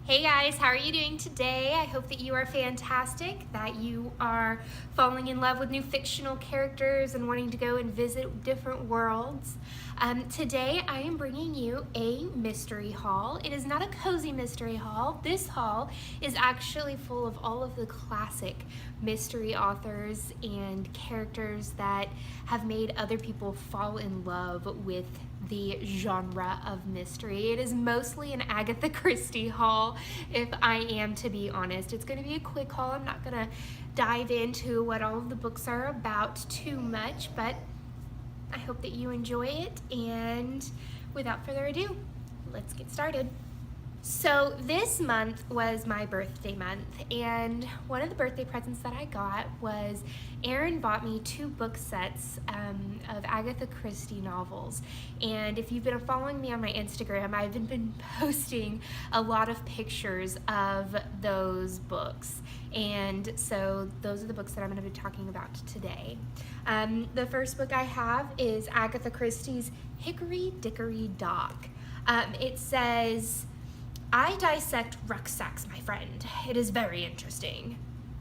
Hey guys, how are you doing today? I hope that you are fantastic, that you are falling in love with new fictional characters and wanting to go and visit different worlds. Today I am bringing you a mystery haul. It is not a cozy mystery haul. This haul is actually full of all of the classic mystery authors and characters that have made other people fall in love with the genre of mystery. It is mostly an Agatha Christie haul, if I am to be honest. It's going to be a quick haul. I'm not going to dive into what all of the books are about too much, but I hope that you enjoy it, and without further ado, let's get started. So this month was my birthday month, and one of the birthday presents that I got was Aaron bought me 2 book sets of Agatha Christie novels. And if you've been following me on my Instagram, I've been posting a lot of pictures of those books. And so those are the books that I'm going to be talking about today. The first book I have is Agatha Christie's Hickory Dickory Dock. It says, "I dissect rucksacks, my friend. It is very interesting.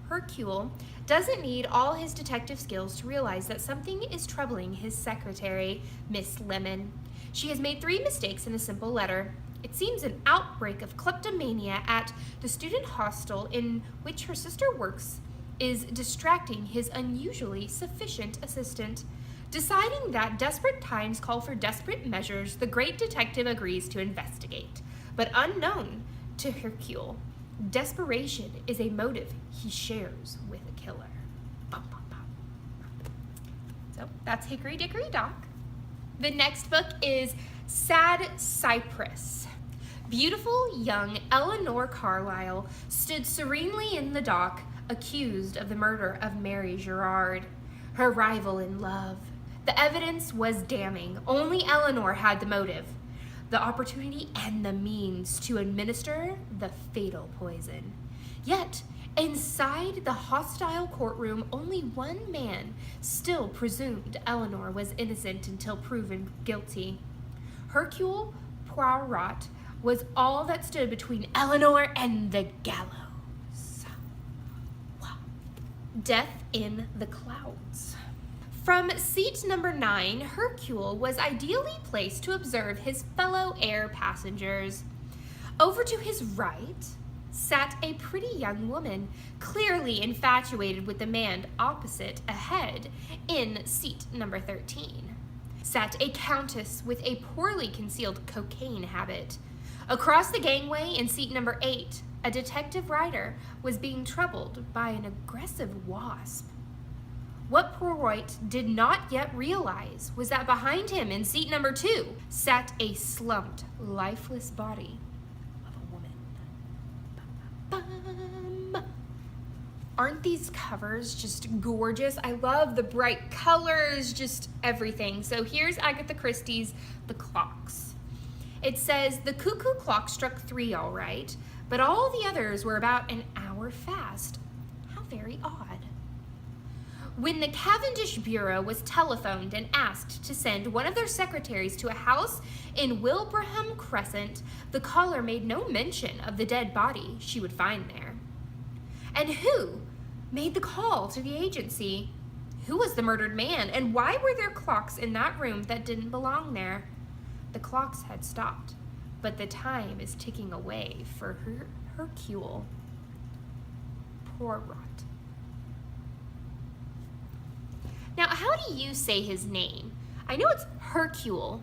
Hercule doesn't need all his detective skills to realize that something is troubling his secretary, Miss Lemon. She has made 3 mistakes in a simple letter. It seems an outbreak of kleptomania at the student hostel in which her sister works is distracting his unusually sufficient assistant. Deciding that desperate times call for desperate measures, the great detective agrees to investigate. But unknown to Hercule, desperation is a motive he shares with a killer." Bum, bum, bum. So that's Hickory Dickory Dock. The next book is Sad Cypress. Beautiful young Eleanor Carlyle stood serenely in the dock, accused of the murder of Mary Gerard, her rival in love. The evidence was damning. Only Eleanor had the motive, the opportunity, and the means to administer the fatal poison. Yet, inside the hostile courtroom, only one man still presumed Eleanor was innocent until proven guilty. Hercule Poirot was all that stood between Eleanor and the gallows. Wow. Death in the Clouds. From seat number 9, Hercule was ideally placed to observe his fellow air passengers. Over to his right sat a pretty young woman, clearly infatuated with the man opposite ahead. In seat number 13 sat a countess with a poorly concealed cocaine habit. Across the gangway in seat number 8, a detective writer was being troubled by an aggressive wasp. What Poirot did not yet realize was that behind him in seat number 2 sat a slumped, lifeless body of a woman. Bum, bum. Aren't these covers just gorgeous? I love the bright colors, just everything. So here's Agatha Christie's The Clocks. It says, "The cuckoo clock struck 3 all right, but all the others were about an hour fast. How very odd. When the Cavendish Bureau was telephoned and asked to send one of their secretaries to a house in Wilbraham Crescent, the caller made no mention of the dead body she would find there. And who made the call to the agency? Who was the murdered man? And why were there clocks in that room that didn't belong there? The clocks had stopped, but the time is ticking away for Hercule Poirot." Now, how do you say his name? I know it's Hercule,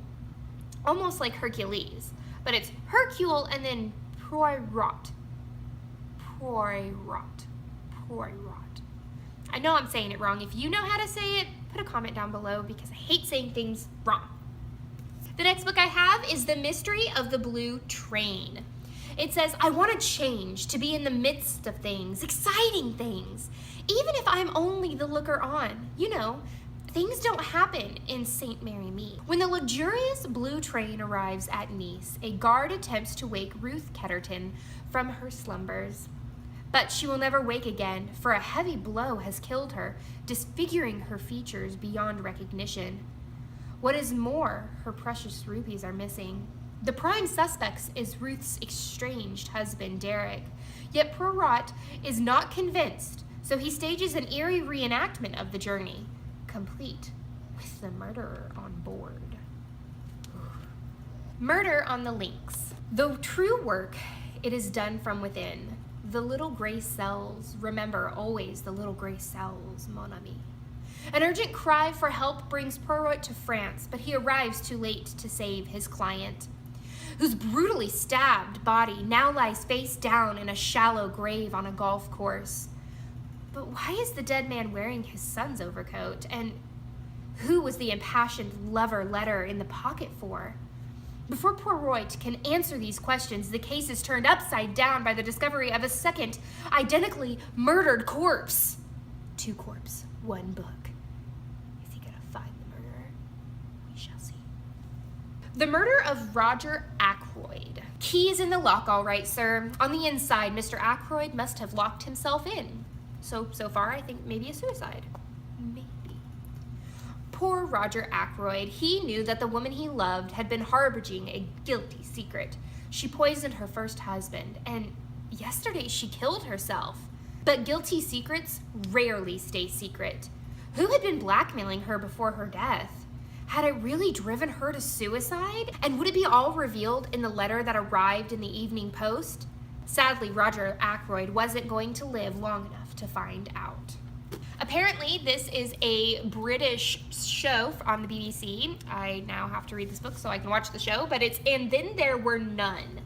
almost like Hercules, but it's Hercule and then Poirot. Poirot. Poirot. I know I'm saying it wrong. If you know how to say it, put a comment down below because I hate saying things wrong. The next book I have is The Mystery of the Blue Train. It says, "I want to change, to be in the midst of things, exciting things. Even if I'm only the looker-on, you know, things don't happen in St. Mary Mead." When the luxurious blue train arrives at Nice, a guard attempts to wake Ruth Ketterton from her slumbers. But she will never wake again, for a heavy blow has killed her, disfiguring her features beyond recognition. What is more, her precious rubies are missing. The prime suspect is Ruth's estranged husband, Derek. Yet Poirot is not convinced, so he stages an eerie reenactment of the journey, complete with the murderer on board. Murder on the Links. Though true work, it is done from within. The little gray cells, remember always the little gray cells, mon ami. An urgent cry for help brings Poirot to France, but he arrives too late to save his client, whose brutally stabbed body now lies face down in a shallow grave on a golf course. But why is the dead man wearing his son's overcoat? And who was the impassioned lover letter in the pocket for? Before Poirot can answer these questions, the case is turned upside down by the discovery of a second, identically murdered corpse. 2 corpses, 1 book. Is he gonna find the murderer? We shall see. The murder of Roger Ackroyd. Keys in the lock, all right, sir. On the inside, Mr. Ackroyd must have locked himself in. So far, I think maybe a suicide. Maybe. Poor Roger Ackroyd. He knew that the woman he loved had been harboring a guilty secret. She poisoned her first husband, and yesterday she killed herself. But guilty secrets rarely stay secret. Who had been blackmailing her before her death? Had it really driven her to suicide? And would it be all revealed in the letter that arrived in the Evening Post? Sadly, Roger Ackroyd wasn't going to live long enough to find out. Apparently, this is a British show on the BBC. I now have to read this book so I can watch the show, but it's And Then There Were None.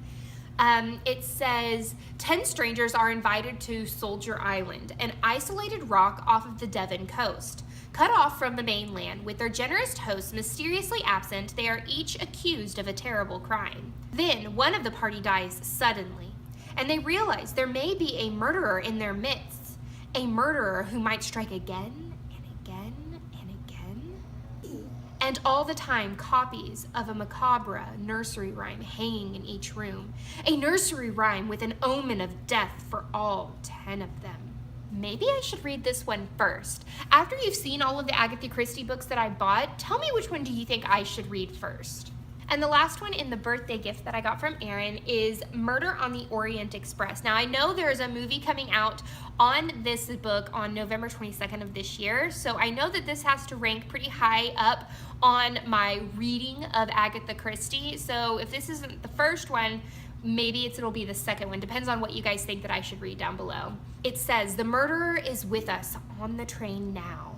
It says, 10 strangers are invited to Soldier Island, an isolated rock off of the Devon coast. Cut off from the mainland, with their generous hosts mysteriously absent, they are each accused of a terrible crime. Then one of the party dies suddenly, and they realize there may be a murderer in their midst, a murderer who might strike again and again and again. And all the time, copies of a macabre nursery rhyme hanging in each room, a nursery rhyme with an omen of death for all 10 of them. Maybe I should read this one first. After you've seen all of the Agatha Christie books that I bought, tell me which one do you think I should read first. And the last one in the birthday gift that I got from Erin is Murder on the Orient Express. Now, I know there is a movie coming out on this book on November 22nd of this year, so I know that this has to rank pretty high up on my reading of Agatha Christie. So if this isn't the first one, maybe it'll be the second one. Depends on what you guys think that I should read down below. It says, the murderer is with us on the train now.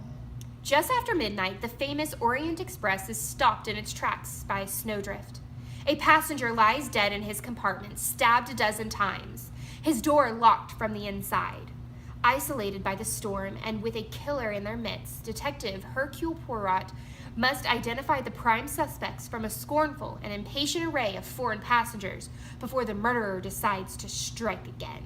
Just after midnight, the famous Orient Express is stopped in its tracks by a snowdrift. A passenger lies dead in his compartment, stabbed a dozen times, his door locked from the inside. Isolated by the storm and with a killer in their midst, Detective Hercule Poirot must identify the prime suspects from a scornful and impatient array of foreign passengers before the murderer decides to strike again.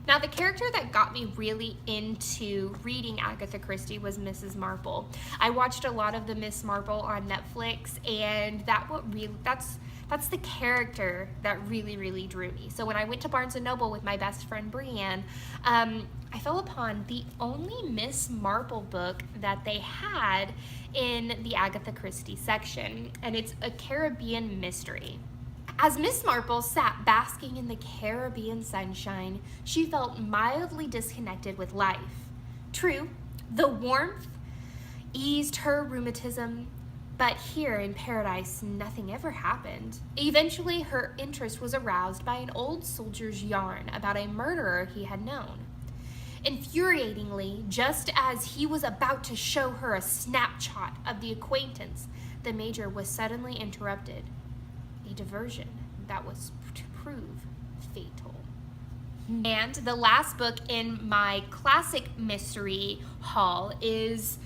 Now, the character that got me really into reading Agatha Christie was Mrs. Marple. I watched a lot of the Miss Marple on Netflix, and that's the character that really drew me. So when I went to Barnes & Noble with my best friend Brianne, I fell upon the only Miss Marple book that they had in the Agatha Christie section, and it's a Caribbean mystery. As Miss Marple sat basking in the Caribbean sunshine, she felt mildly disconnected with life. True, the warmth eased her rheumatism, but here in paradise, nothing ever happened. Eventually, her interest was aroused by an old soldier's yarn about a murderer he had known. Infuriatingly, just as he was about to show her a snapshot of the acquaintance, the Major was suddenly interrupted. A diversion that was to prove fatal. And the last book in my classic mystery haul is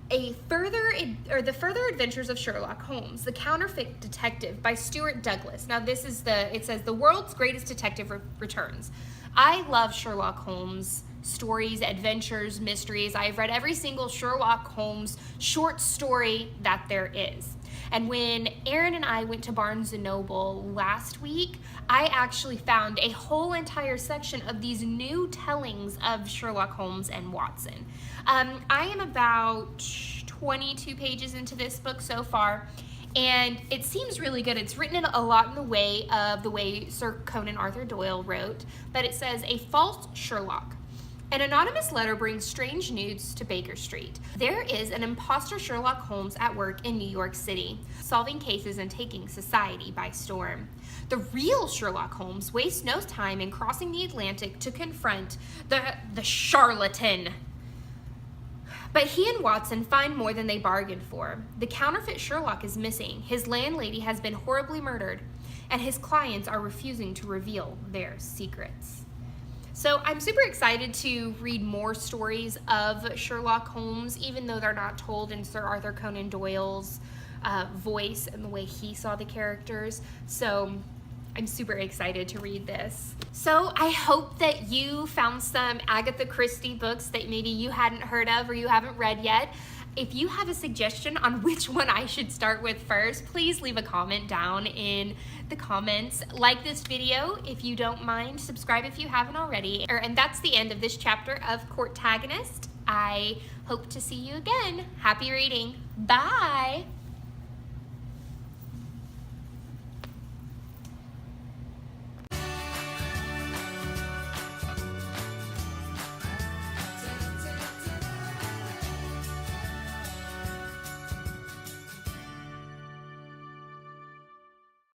the Further Adventures of Sherlock Holmes, The Counterfeit Detective by Stuart Douglas. Now it says the world's greatest detective returns. I love Sherlock Holmes stories, adventures, mysteries. I've read every single Sherlock Holmes short story that there is. And when Erin and I went to Barnes & Noble last week, I actually found a whole entire section of these new tellings of Sherlock Holmes and Watson. I am about 22 pages into this book so far, And it seems really good. It's written a lot in the way Sir Conan Arthur Doyle wrote, but it says, a false Sherlock. An anonymous letter brings strange news to Baker Street. There is an imposter Sherlock Holmes at work in New York City, solving cases and taking society by storm. The real Sherlock Holmes wastes no time in crossing the Atlantic to confront the charlatan. But he and Watson find more than they bargained for. The counterfeit Sherlock is missing, his landlady has been horribly murdered, and his clients are refusing to reveal their secrets. So I'm super excited to read more stories of Sherlock Holmes, even though they're not told in Sir Arthur Conan Doyle's voice and the way he saw the characters. So I'm super excited to read this. So I hope that you found some Agatha Christie books that maybe you hadn't heard of or you haven't read yet. If you have a suggestion on which one I should start with first, please leave a comment down in the comments. Like this video if you don't mind. Subscribe if you haven't already. And that's the end of this chapter of Courtagonist. I hope to see you again. Happy reading. Bye.